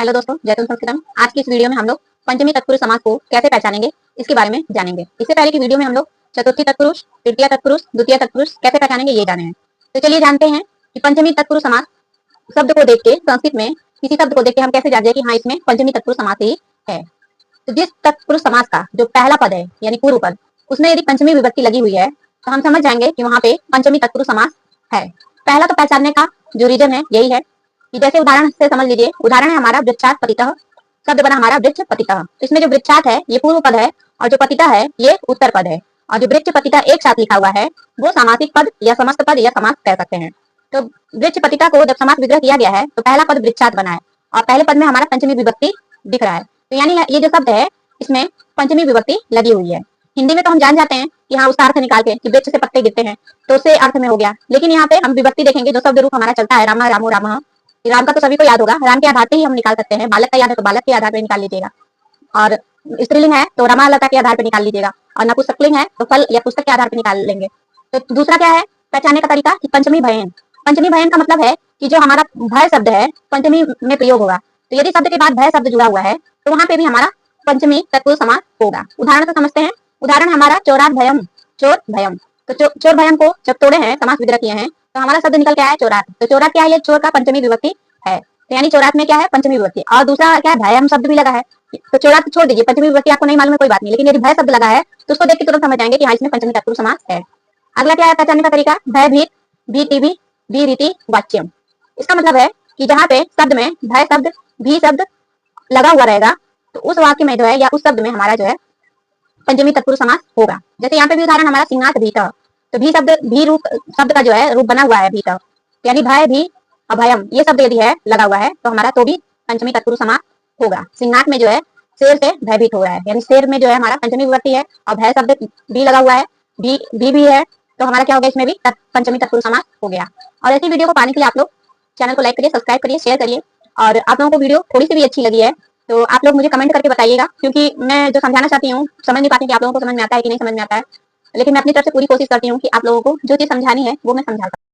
Hello दोस्तों, जयतुम संस्कृतम। आज की इस वीडियो में हम लोग पंचमी तत्पुरुष समास को कैसे पहचानेंगे इसके बारे में जानेंगे। इससे पहले की वीडियो में हम लोग चतुर्थी तत्पुरुष, तृतीय तत्पुरुष, द्वितीय तत्पुरुष कैसे पहचानेंगे ये जाने हैं। तो चलिए जानते हैं कि पंचमी तत्पुरुष समास शब्द को देख के, संस्कृत में किसी शब्द को देख के हम कैसे जाने कि हाँ इसमें पंचमी तत्पुरुष समास ही है। तो जिस तत्पुरुष समास का जो पहला पद है यानी पूर्व पद, उसमें यदि पंचमी विभक्ति लगी हुई है तो हम समझ जाएंगे कि वहां पे पंचमी तत्पुरुष समास है। पहला तो पहचानने का जो रीजन है यही है कि जैसे उदाहरण से समझ लीजिए, उदाहरण है हमारा वृक्षात पतितः, शब्द बना हमारा वृक्ष पतितः। तो इसमें जो वृक्षात है ये पूर्व पद है और जो पतिता है ये उत्तर पद है, और जो वृक्ष पतिता एक साथ लिखा हुआ है वो सामासिक पद या समस्त पद या समास कह सकते हैं। तो वृक्ष पतिता को जब समास विग्रह किया गया है तो पहला पद वृक्षात बना है और पहले पद में हमारा पंचमी विभक्ति दिख रहा है। तो यानी ये जो शब्द है इसमें पंचमी विभक्ति लगी हुई है। हिंदी में तो हम जान जाते हैं कि हाँ उसका अर्थ निकाल के कि वृक्ष से पत्ते गिरते हैं तो उससे अर्थ में हो गया, लेकिन यहाँ पे हम विभक्ति देखेंगे जो शब्द रूप हमारा चलता है रामा रामो रामः। राम का तो सभी को याद होगा, राम के आधार पे ही हम निकाल सकते हैं। बालक का याद है तो बालक के आधार पे निकाल लीजिएगा, और स्त्रीलिंग है तो रमा लता के आधार पे निकाल लीजिएगा, और नपुंसकलिंग है तो फल या पुस्तक के आधार पे निकाल लेंगे। तो दूसरा क्या है पहचानने का तरीका कि पंचमी भयन। पंचमी भयन का मतलब है कि जो हमारा भय शब्द है पंचमी में प्रयोग होगा, तो यदि शब्द के बाद भय शब्द जुड़ा हुआ है तो वहां पे भी हमारा पंचमी तत्पुरुष समास होगा। उदाहरण से समझते हैं। उदाहरण हमारा चोरात भयम, चोर भयम। तो चोर भयम को जब तोड़े हैं, समास विग्रह किए हैं, तो हमारा शब्द निकल के आया चोरात। तो चोरात क्या है, ये चोर का पंचमी विभक्ति है। तो यानी चोरात में क्या है पंचमी विभक्ति, और दूसरा क्या है भयम शब्द भी लगा है। तो चोरात छोड़ दीजिए, पंचमी विभक्ति आपको नहीं मालूम है कोई बात नहीं, लेकिन यदि भय शब्द लगा है तो उसको देख के तुरंत समझ जाएंगे कि हाँ इसमें पंचमी तत्पुरुष समास है। अगला क्या है पहचानने का तरीका, भयभीत, भीति भी रीति वाच्यम। इसका मतलब है कि जहाँ पे शब्द में भय शब्द भी शब्द लगा हुआ रहेगा तो उस वाक्य में जो है या उस शब्द में हमारा जो है पंचमी तत्पुरुष समास होगा। जैसे यहाँ पे भी उदाहरण हमारा सिंहात भीत, तो भी शब्द भी रूप शब्द का जो है रूप बना हुआ है भीत, यानी भय भी अभयम ये शब्द यदि है लगा हुआ है तो हमारा तो भी पंचमी तत्पुरुष समास होगा। सिंहात में जो है शेर से भयभीत हो रहा है, यानी शेर में जो है हमारा पंचमी विभक्ति है और भय शब्द भी लगा हुआ है, भी है, तो हमारा क्या हो गया इसमें भी पंचमी तत्पुरुष समास हो गया। और ऐसी वीडियो को पाने के लिए आप लोग चैनल को लाइक करिए, सब्सक्राइब करिए, शेयर करिए। और आप लोगों को वीडियो थोड़ी सी भी अच्छी लगी है तो आप लोग मुझे कमेंट करके बताइएगा, क्योंकि मैं जो समझाना चाहती हूँ समझ नहीं पाती कि आप लोगों को समझ में आता है कि नहीं समझ में आता है, लेकिन मैं अपनी तरफ से पूरी कोशिश करती हूँ कि आप लोगों को जो चीज समझानी है वो मैं समझा सकूं।